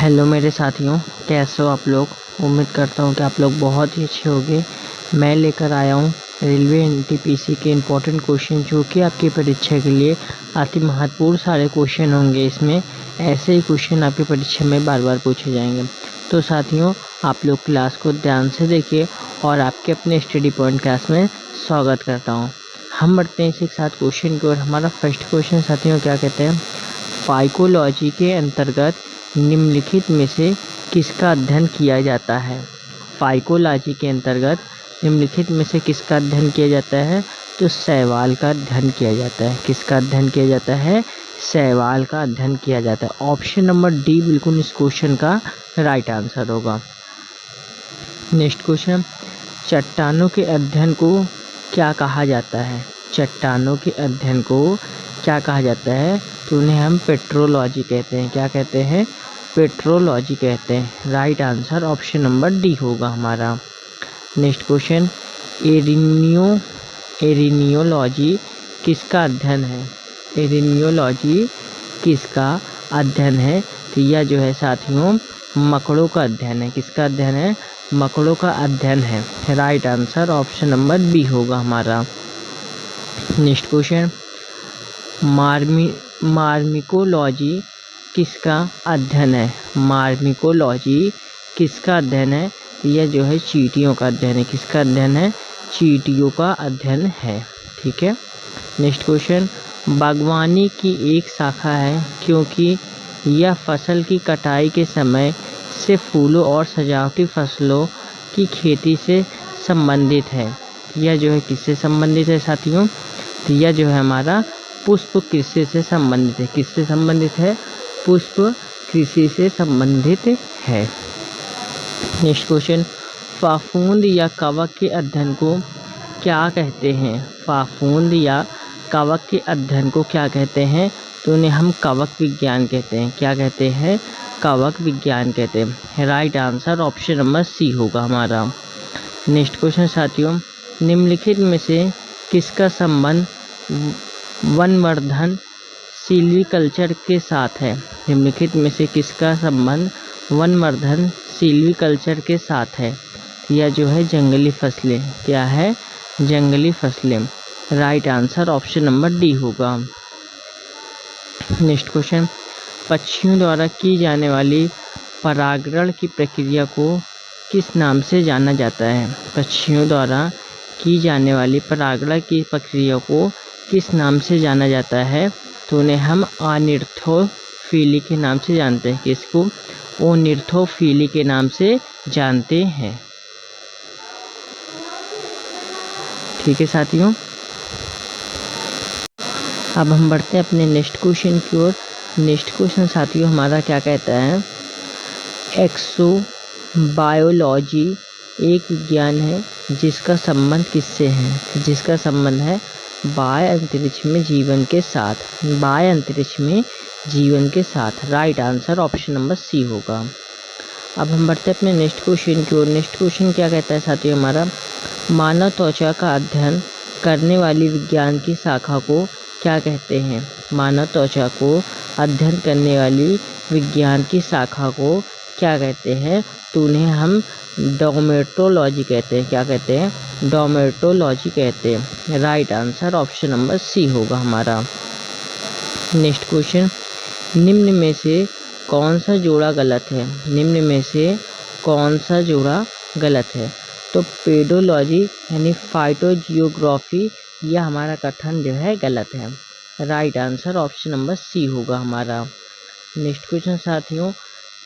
Hello मेरे साथियों, कैसे हो आप लोग। उम्मीद करता हूँ कि आप लोग बहुत ही अच्छे होंगे। मैं लेकर आया हूँ रेलवे एनटीपीसी के इम्पोर्टेंट क्वेश्चन, जो कि आपकी परीक्षा के लिए अति महत्वपूर्ण सारे क्वेश्चन होंगे। इसमें ऐसे ही क्वेश्चन आपकी परीक्षा में बार बार पूछे जाएंगे। तो साथियों, आप लोग क्लास को ध्यान से देखिए और आपके अपने स्टडी पॉइंट क्लास में स्वागत करता हूँ। हम बढ़ते हैं इसी के साथ क्वेश्चन की ओर। हमारा फर्स्ट क्वेश्चन साथियों क्या कहते हैं, फाइकोलॉजी के अंतर्गत निम्नलिखित में से किसका अध्ययन किया जाता है। फाइकोलॉजी के अंतर्गत निम्नलिखित में से किसका अध्ययन किया जाता है, तो शैवाल का अध्ययन किया जाता है। किसका अध्ययन किया जाता है, शैवाल का अध्ययन किया जाता है। ऑप्शन नंबर डी बिल्कुल इस क्वेश्चन का राइट आंसर होगा। नेक्स्ट क्वेश्चन, चट्टानों के अध्ययन को क्या कहा जाता है। चट्टानों के अध्ययन को क्या कहा जाता है, तो उन्हें हम पेट्रोलॉजी कहते हैं। क्या कहते हैं, पेट्रोलॉजी कहते हैं। Right answer option number D होगा हमारा। नेक्स्ट क्वेश्चन, एरिनियोलॉजी किसका अध्ययन है। एरिनियोलॉजी किसका अध्ययन है, तो यह जो है साथियों मकड़ों का अध्ययन है। किसका अध्ययन है, मकड़ों का अध्ययन है। Right answer option number B होगा हमारा। नेक्स्ट क्वेश्चन, मार्मिकोलॉजी किसका अध्ययन है। मार्मिकोलॉजी किसका अध्ययन है, यह जो है चींटियों का अध्ययन है। किसका अध्ययन है, चींटियों का अध्ययन है। ठीक है। नेक्स्ट क्वेश्चन, बागवानी की एक शाखा है क्योंकि यह फसल की कटाई के समय से फूलों और सजावटी फसलों की खेती से संबंधित है। यह जो है किससे संबंधित है साथियों, तो यह जो है हमारा पुष्प कृषि से संबंधित है। किससे संबंधित है, पुष्प कृषि से संबंधित है। नेक्स्ट क्वेश्चन, फाफूंद या कवक के अध्ययन को क्या कहते हैं। फाफूंद या कवक के अध्ययन को क्या कहते हैं, तो उन्हें हम कवक विज्ञान कहते हैं। क्या कहते हैं, कवक विज्ञान कहते हैं। Right answer option number C होगा हमारा। नेक्स्ट क्वेश्चन साथियों, निम्नलिखित में से किसका संबंध वनवर्धन सिल्वीकल्चर के साथ है। निम्नलिखित में से किसका संबंध वनवर्धन सिल्वीकल्चर के साथ है, यह जो है जंगली फसलें। क्या है, जंगली फसलें। Right answer option number D होगा। नेक्स्ट क्वेश्चन, पक्षियों द्वारा की जाने वाली परागण की प्रक्रिया को किस नाम से जाना जाता है। पक्षियों द्वारा की जाने वाली परागण की प्रक्रिया को किस नाम से जाना जाता है, तो उन्हें हम ऑर्निथोफिली के नाम से जानते हैं। किसको, ऑर्निथोफिली के नाम से जानते हैं। ठीक है साथियों, अब हम बढ़ते हैं अपने नेक्स्ट क्वेश्चन की ओर। नेक्स्ट क्वेश्चन साथियों हमारा क्या कहता है, एक्सोबायोलॉजी एक विज्ञान है जिसका संबंध किससे है। जिसका संबंध है बाह्य अंतरिक्ष में जीवन के साथ। बाह्य अंतरिक्ष में जीवन के साथ। Right answer option number C होगा। अब हम बढ़ते हैं अपने नेक्स्ट क्वेश्चन की ओर। नेक्स्ट क्वेश्चन क्या कहता है साथियों हमारा, मानव त्वचा का अध्ययन करने वाली विज्ञान की शाखा को क्या कहते हैं। मानव त्वचा को अध्ययन करने वाली विज्ञान की शाखा को क्या कहते हैं, तो उन्हें हम डर्मेटोलॉजी कहते हैं। क्या कहते हैं, डर्मेटोलॉजी कहते हैं। Right answer option number C होगा हमारा। नेक्स्ट क्वेश्चन, निम्न में से कौन सा जोड़ा गलत है। निम्न में से कौन सा जोड़ा गलत है, तो पेडोलॉजी यानी फाइटोजियोग्राफी, यह हमारा कथन जो है गलत है। Right answer option number C होगा हमारा। नेक्स्ट क्वेश्चन साथियों,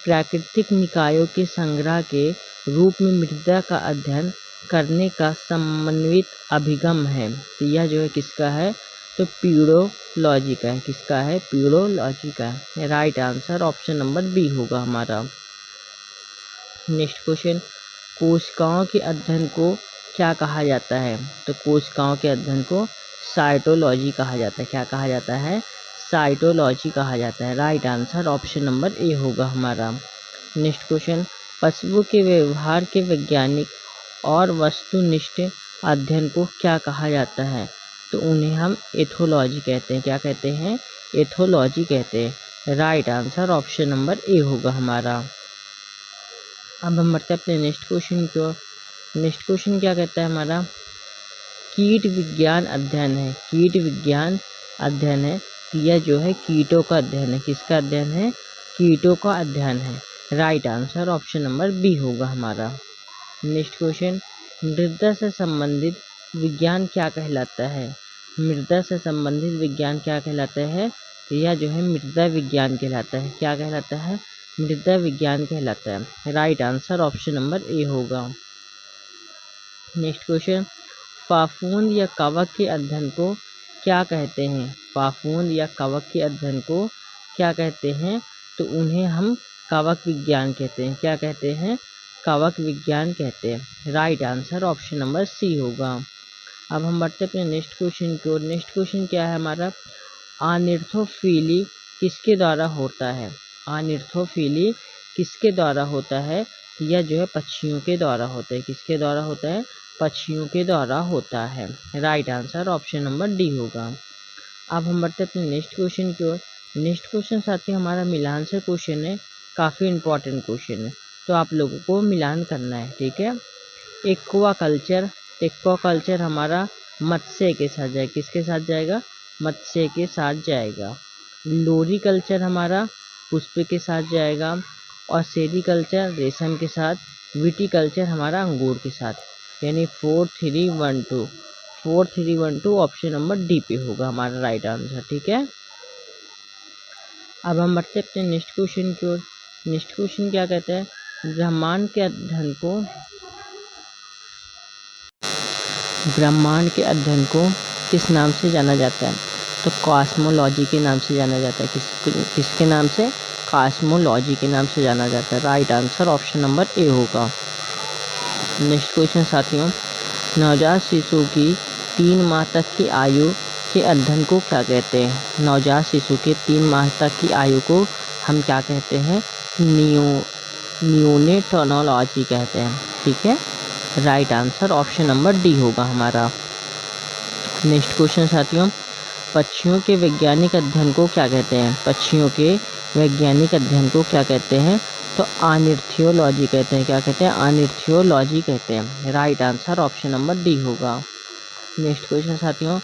प्राकृतिक निकायों के संग्रह के रूप में मृदा का अध्ययन करने का समन्वित अभिगम है, तो यह जो है किसका है, तो पीडोलॉजी का है। किसका है, पीडोलॉजी का है। Right answer option number B होगा हमारा। नेक्स्ट क्वेश्चन, कोशिकाओं के अध्ययन को क्या कहा जाता है, तो कोशिकाओं के अध्ययन को साइटोलॉजी कहा जाता है। क्या कहा जाता है, साइटोलॉजी कहा जाता है। Right answer option number A होगा हमारा। नेक्स्ट क्वेश्चन, पशुओं के व्यवहार के वैज्ञानिक और वस्तुनिष्ठ अध्ययन को क्या कहा जाता है, तो उन्हें हम एथोलॉजी कहते हैं। क्या कहते हैं, एथोलॉजी कहते हैं। Right answer option number A होगा हमारा। अब हम बढ़ते हैं अपने नेक्स्ट क्वेश्चन की ओर। नेक्स्ट क्वेश्चन क्या कहता है हमारा, कीट विज्ञान अध्ययन है। कीट विज्ञान अध्ययन है, यह जो है कीटों का अध्ययन है। किसका अध्ययन है? कीटों का अध्ययन है। Right answer option number B होगा हमारा। नेक्स्ट क्वेश्चन, मृदा से संबंधित विज्ञान क्या कहलाता है? मृदा से संबंधित विज्ञान क्या कहलाता है? तो यह जो है मृदा विज्ञान कहलाता है। क्या कहलाता है? मृदा विज्ञान कहलाता है। Right answer option number A होगा। नेक्स्ट क्वेश्चन, फाफूंद या कवक के अध्ययन को क्या कहते हैं? फाफूंद या कवक के अध्ययन को क्या कहते हैं? तो उन्हें हम कवक विज्ञान कहते हैं। क्या कहते हैं? कवक विज्ञान कहते हैं। Right answer option number C होगा। अब हम बढ़ते हैं अपने नेक्स्ट क्वेश्चन की ओर। नेक्स्ट क्वेश्चन क्या है हमारा, आनिर्थोफीली किसके द्वारा होता है? आनिर्थोफीली किसके द्वारा होता है? यह जो है पक्षियों के द्वारा होता है। किसके द्वारा होता है? पक्षियों के द्वारा होता है। Right answer option number D होगा। अब हम बढ़ते हैं अपने नेक्स्ट क्वेश्चन की ओर। नेक्स्ट क्वेश्चन साथ ही हमारा मिलान से क्वेश्चन है, काफ़ी इंपॉर्टेंट क्वेश्चन है, तो आप लोगों को मिलान करना है, ठीक है। एक्वाकल्चर, एक्वाकल्चर हमारा मत्स्य के साथ जाएगा। किसके साथ जाएगा? मत्स्य के साथ जाएगा। लोरीकल्चर हमारा पुष्प के साथ जाएगा, और सेरीकल्चर रेशम के साथ, विटीकल्चर हमारा अंगूर के साथ। यानी 4-3-1-2, 4-3-1-2 ऑप्शन नंबर डी पे होगा हमारा राइट आंसर, ठीक है। अब हम बढ़ते अपने नेक्स्ट क्वेश्चन की ओर। नेक्स्ट क्वेश्चन क्या कहता है, ब्रह्मांड के अध्ययन को, ब्रह्मांड के अध्ययन को किस नाम से जाना जाता है? तो कॉस्मोलॉजी के नाम से जाना जाता है। किसके नाम से? कॉस्मोलॉजी के नाम से जाना जाता है। Right answer option number A होगा। नेक्स्ट क्वेश्चन साथियों, नवजात शिशु की 3 माह तक की आयु के अध्ययन को क्या कहते हैं? नवजात शिशु के 3 माह तक की आयु को हम क्या कहते हैं? नियोनेटोलॉजी कहते हैं, ठीक है। Right answer option number D होगा हमारा। नेक्स्ट क्वेश्चन साथियों, पक्षियों के वैज्ञानिक अध्ययन को क्या कहते हैं? पक्षियों के वैज्ञानिक अध्ययन को क्या कहते हैं? तो आर्निथियोलॉजी कहते हैं। क्या कहते हैं? आर्निथियोलॉजी कहते हैं। Right answer option number D होगा। नेक्स्ट क्वेश्चन साथियों,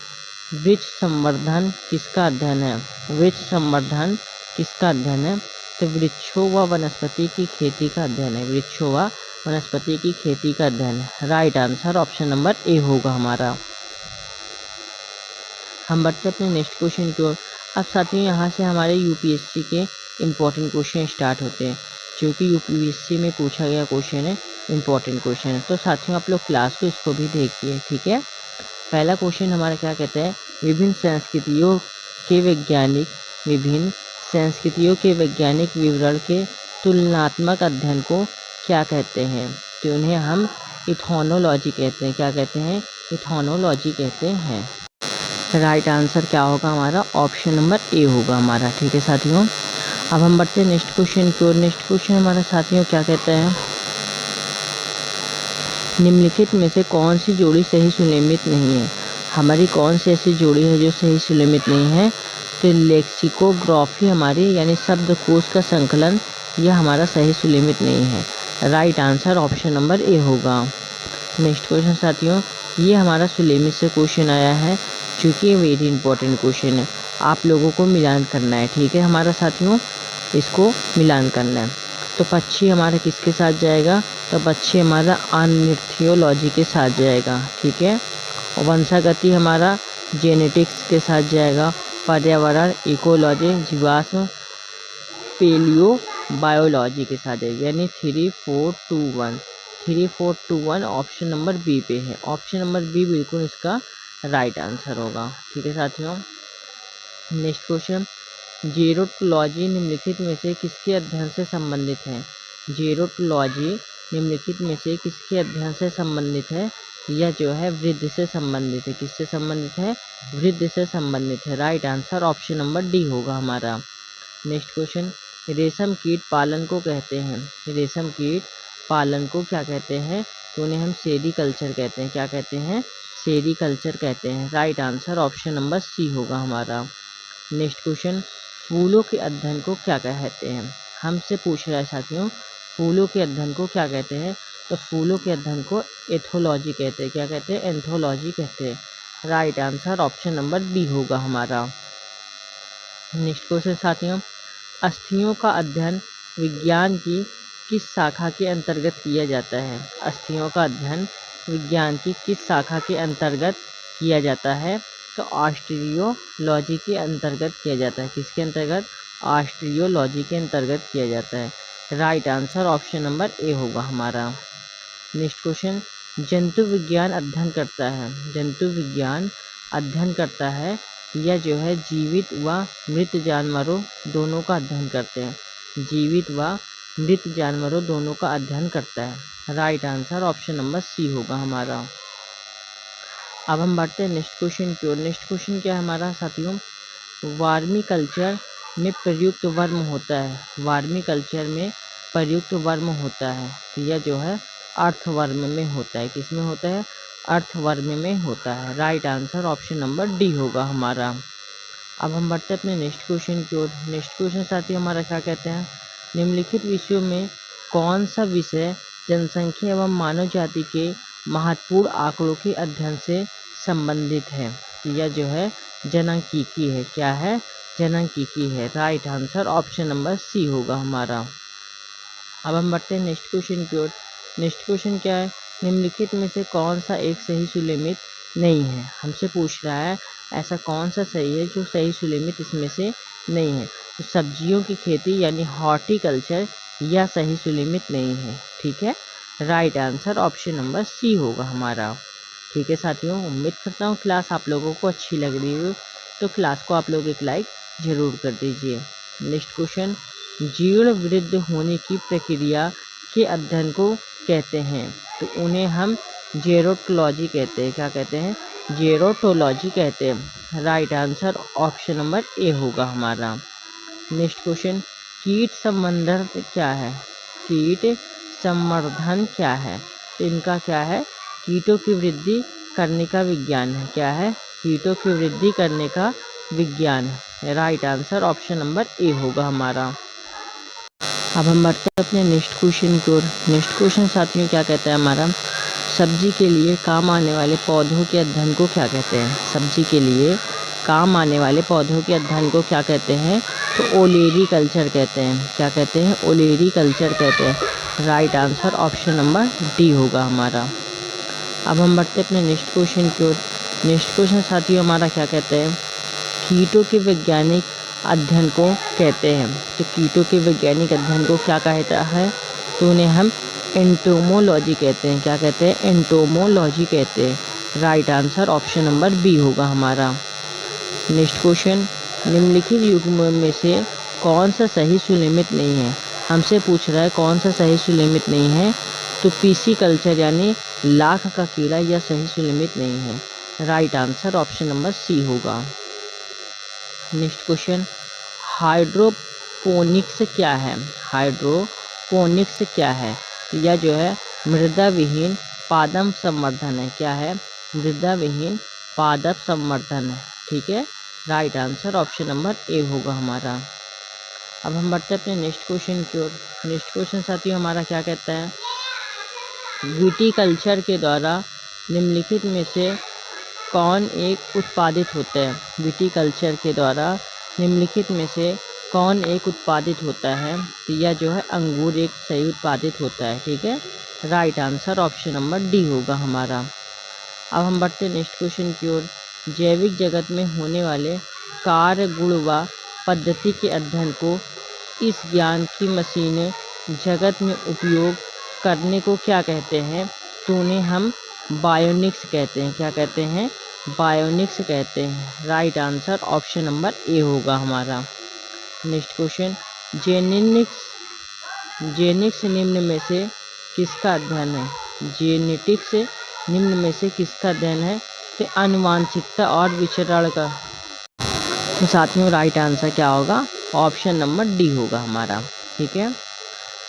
वृक्ष संवर्धन किसका अध्ययन है? वृक्ष संवर्धन किसका अध्ययन है? तो वृक्षों व वनस्पति की खेती का अध्ययन है। वृक्षों व वनस्पति की खेती का अध्ययन है। Right answer option number A होगा हमारा। हम बढ़ते अपने नेक्स्ट क्वेश्चन की ओर। अब साथियों यहाँ से हमारे यूपीएससी के इम्पोर्टेंट क्वेश्चन स्टार्ट होते हैं, जो कि यूपीएससी में पूछा गया क्वेश्चन है, इम्पोर्टेंट क्वेश्चन है। तो साथियों आप लोग क्लास को इसको भी देखिए, ठीक है। पहला क्वेश्चन हमारा क्या कहता है, विभिन्न संस्कृतियों के वैज्ञानिक विवरण के तुलनात्मक अध्ययन को क्या कहते हैं? तो उन्हें हम इथोनोलॉजी कहते हैं। क्या कहते हैं? इथोनोलॉजी कहते हैं। राइट आंसर क्या होगा हमारा? ऑप्शन नंबर ए होगा हमारा, ठीक है साथियों। अब हम बढ़ते हैं नेक्स्ट क्वेश्चन की ओर। नेक्स्ट क्वेश्चन हमारा साथियों क्या कहता है, निम्नलिखित में से कौन सी जोड़ी सही सुनियमित नहीं है? हमारी कौन सी ऐसी जोड़ी है जो सही सुनियमित नहीं है? तो लेक्सिकोग्राफी हमारी यानी शब्दकोश का संकलन, यह हमारा सही सुनियमित नहीं है। Right answer option number A होगा। नेक्स्ट क्वेश्चन साथियों, ये हमारा सुलेमित से क्वेश्चन आया है, चूँकि वेरी इंपॉर्टेंट क्वेश्चन है, आप लोगों को मिलान करना है, ठीक है हमारा साथियों, इसको मिलान करना है। तो पक्षी हमारा किसके साथ जाएगा? तो पक्षी हमारा आर्निथियोलॉजी के साथ जाएगा, ठीक है। और वंशागति हमारा जेनेटिक्स के साथ जाएगा। पर्यावरण इकोलॉजी जीवाश्म पेलियो बायोलॉजी के साथ जाएगी। यानी 3-4-2-1 ऑप्शन नंबर बी पे है। ऑप्शन नंबर बी बिल्कुल इसका राइट आंसर होगा, ठीक है साथियों। नेक्स्ट क्वेश्चन, जेरोटोलॉजी निम्नलिखित में से किसके अध्ययन से संबंधित है? जेरोटोलॉजी निम्नलिखित में से किसके अध्ययन से संबंधित है? यह जो है वृद्ध से संबंधित है। किससे संबंधित है? वृद्ध से संबंधित है। Right answer option number D होगा हमारा। नेक्स्ट क्वेश्चन, रेशम कीट पालन को कहते हैं, रेशम कीट पालन को क्या कहते हैं? तो उन्हें हम सेरीकल्चर कहते हैं। क्या कहते हैं? सेरीकल्चर कहते हैं। Right answer option number C होगा हमारा। नेक्स्ट क्वेश्चन, फूलों के अध्ययन को क्या कहते हैं? हमसे पूछ रहा है साथियों, फूलों के अध्ययन को क्या कहते हैं? तो फूलों के अध्ययन को एथोलॉजी कहते हैं। क्या कहते हैं? एंथोलॉजी कहते हैं। Right answer option number B होगा हमारा। नेक्स्ट क्वेश्चन साथियों, अस्थियों का अध्ययन विज्ञान की किस शाखा के अंतर्गत किया जाता है? अस्थियों का अध्ययन विज्ञान की किस शाखा के अंतर्गत किया जाता है? तो ऑस्ट्रियोलॉजी के अंतर्गत किया जाता है। किसके अंतर्गत? ऑस्ट्रियोलॉजी के अंतर्गत किया जाता है। Right answer option number A होगा हमारा। नेक्स्ट क्वेश्चन, जंतु विज्ञान अध्ययन करता है। जंतु विज्ञान अध्ययन करता है या जो है जीवित व मृत जानवरों दोनों का अध्ययन करते हैं। जीवित व मृत जानवरों दोनों का अध्ययन करता है। Right answer option number C होगा हमारा। अब हम बढ़ते हैं नेक्स्ट क्वेश्चन की ओर। नेक्स्ट क्वेश्चन क्या है हमारा साथियों, वार्मी कल्चर में प्रयुक्त वर्म होता है। वार्मी कल्चर में प्रयुक्त वर्म होता है तो यह जो है अर्थवर्म में होता है। किसमें होता है? अर्थवर्म में होता है। Right answer option number D होगा हमारा। अब हम बढ़ते हैं अपने नेक्स्ट क्वेश्चन की ओर। नेक्स्ट क्वेश्चन साथी हमारा क्या कहते हैं, निम्नलिखित विषयों में कौन सा विषय जनसंख्या एवं मानव जाति के महत्वपूर्ण आंकड़ों के अध्ययन से संबंधित है? यह जो है जनसांख्यिकी है। क्या है? जनसांख्यिकी है। Right answer option number C होगा हमारा। अब हम बढ़ते हैं नेक्स्ट क्वेश्चन की ओर। नेक्स्ट क्वेश्चन क्या है, निम्नलिखित में से कौन सा एक सही सुलेमित नहीं है? हमसे पूछ रहा है ऐसा कौन सा सही है जो सही सुलेमित इसमें से नहीं है। तो सब्जियों की खेती यानी हॉर्टिकल्चर या सही सुलेमित नहीं है। ठीक है, right answer option number C होगा हमारा। ठीक है साथियों, उम्मीद करता हूँ क्लास आप लोगों को अच्छी लग रही हो, तो क्लास को आप लोग एक लाइक ज़रूर कर दीजिए। नेक्स्ट क्वेश्चन, जीर्ण वृद्ध होने की प्रक्रिया के अध्ययन को कहते हैं? तो उन्हें हम जेरोटोलॉजी कहते हैं। क्या कहते हैं? जेरोटोलॉजी कहते हैं। Right answer option number A होगा हमारा। नेक्स्ट क्वेश्चन, कीट संवर्धन क्या है? कीट संवर्धन क्या है? तो इनका क्या है? कीटों की वृद्धि करने का विज्ञान है। क्या है? कीटों की वृद्धि करने का विज्ञान है। Right answer option number A होगा हमारा। अब हम बढ़ते हैं अपने नेक्स्ट क्वेश्चन की ओर। नेक्स्ट क्वेश्चन साथियों क्या कहता है हमारा, सब्जी के लिए काम आने वाले पौधों के अध्ययन को क्या कहते हैं? सब्जी के लिए काम आने वाले पौधों के अध्ययन को क्या कहते हैं? तो ओलेरी कल्चर कहते हैं। क्या कहते हैं? ओलेरी कल्चर कहते हैं। Right answer option number D होगा हमारा। अब हम बढ़ते हैं अपने नेक्स्ट क्वेश्चन की ओर। नेक्स्ट क्वेश्चन साथियों हमारा क्या कहते हैं, कीटों के वैज्ञानिक अध्ययन को कहते हैं? तो कीटों के वैज्ञानिक अध्ययन को क्या कहता है? तो उन्हें हम एंटोमोलॉजी कहते हैं। क्या कहते हैं? एंटोमोलॉजी कहते हैं। Right answer option number B होगा हमारा। नेक्स्ट क्वेश्चन, निम्नलिखित युग्म में से कौन सा सही सुलेमित नहीं है? हमसे पूछ रहा है कौन सा सही सुलेमित नहीं है। तो पीसी कल्चर यानी लाख का कीड़ा यह सही सुलेमित नहीं है। Right answer option number C होगा। नेक्स्ट क्वेश्चन, हाइड्रोपोनिक्स क्या है? हाइड्रोपोनिक्स क्या है? यह जो है मृदा विहीन पादप संवर्धन है। क्या है? मृदा विहीन पादप संवर्धन है। ठीक है, right answer option number A होगा हमारा। अब हम बढ़ते हैं अपने नेक्स्ट क्वेश्चन की ओर। नेक्स्ट क्वेश्चन साथियों हमारा क्या कहता है, विटीकल्चर के द्वारा निम्नलिखित में से कौन एक उत्पादित होता है? विटीकल्चर के द्वारा निम्नलिखित में से कौन एक उत्पादित होता है? तो यह जो है अंगूर एक सही उत्पादित होता है। ठीक है, right answer option number D होगा हमारा। अब हम बढ़ते हैं नेक्स्ट क्वेश्चन की ओर। जैविक जगत में होने वाले कार्य गुण व पद्धति के अध्ययन को इस ज्ञान की मशीन जगत में उपयोग करने को क्या कहते हैं? तो उन्हें हम बायोनिक्स कहते हैं। क्या कहते हैं? बायोनिक्स कहते हैं। Right answer option number A होगा हमारा। नेक्स्ट क्वेश्चन, जेनिक्स निम्न में से किसका अध्ययन है? जेनेटिक्स निम्न में से किसका अध्ययन है? तो आनुवांशिकता और विचरण का। तो साथियों राइट आंसर क्या होगा? ऑप्शन नंबर डी होगा हमारा। ठीक है,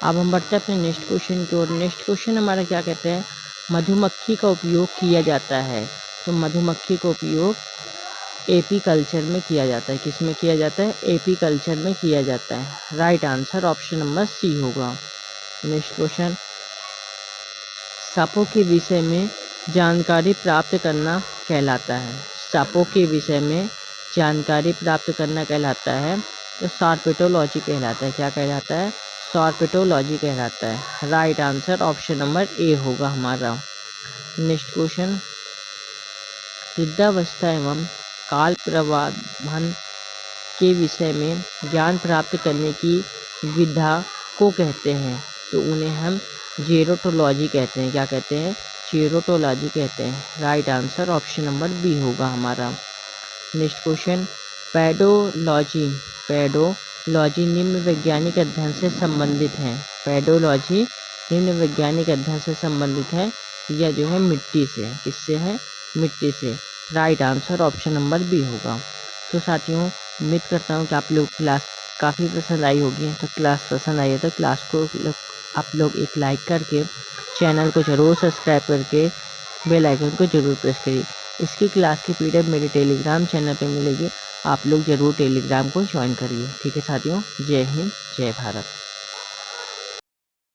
अब हम बढ़ते हैं अपने नेक्स्ट क्वेश्चन की ओर। नेक्स्ट क्वेश्चन हमारा क्या कहते हैं, मधुमक्खी का उपयोग किया जाता है? तो मधुमक्खी का उपयोग एपी कल्चर में किया जाता है। किस में किया जाता है? एपी कल्चर में किया जाता है। Right answer option number C होगा। नेक्स्ट क्वेश्चन, सांपों के विषय में जानकारी प्राप्त करना कहलाता है। सांपों के विषय में जानकारी प्राप्त करना कहलाता है तो सॉर्पिटोलॉजी कहलाता है। क्या कहलाता है? सॉर्पिटोलॉजी कहलाता है। Right answer option number A होगा हमारा। नेक्स्ट क्वेश्चन, वृद्धावस्था एवं काल प्रबंधन के विषय में ज्ञान प्राप्त करने की विधा को कहते हैं तो उन्हें हम जेरोटोलॉजी कहते हैं। क्या कहते हैं? जेरोटोलॉजी कहते हैं। Right answer option number B होगा हमारा। नेक्स्ट क्वेश्चन, पैडोलॉजी पैडोलॉजी निम्न वैज्ञानिक अध्ययन से संबंधित है। पैडोलॉजी निम्न वैज्ञानिक अध्ययन से संबंधित है या जो है मिट्टी से। किससे है? मिट्टी से। Right answer option number B होगा। तो साथियों, उम्मीद करता हूँ कि आप लोग क्लास काफ़ी पसंद आई होगी। तो क्लास पसंद आई है तो क्लास को आप लोग एक लाइक करके चैनल को ज़रूर सब्सक्राइब करके बेल आइकन को ज़रूर प्रेस करिए। इसकी क्लास की पीडीएफ मेरे टेलीग्राम चैनल पे मिलेगी, आप लोग ज़रूर टेलीग्राम को ज्वाइन करिए। ठीक है साथियों, जय हिंद, जय भारत।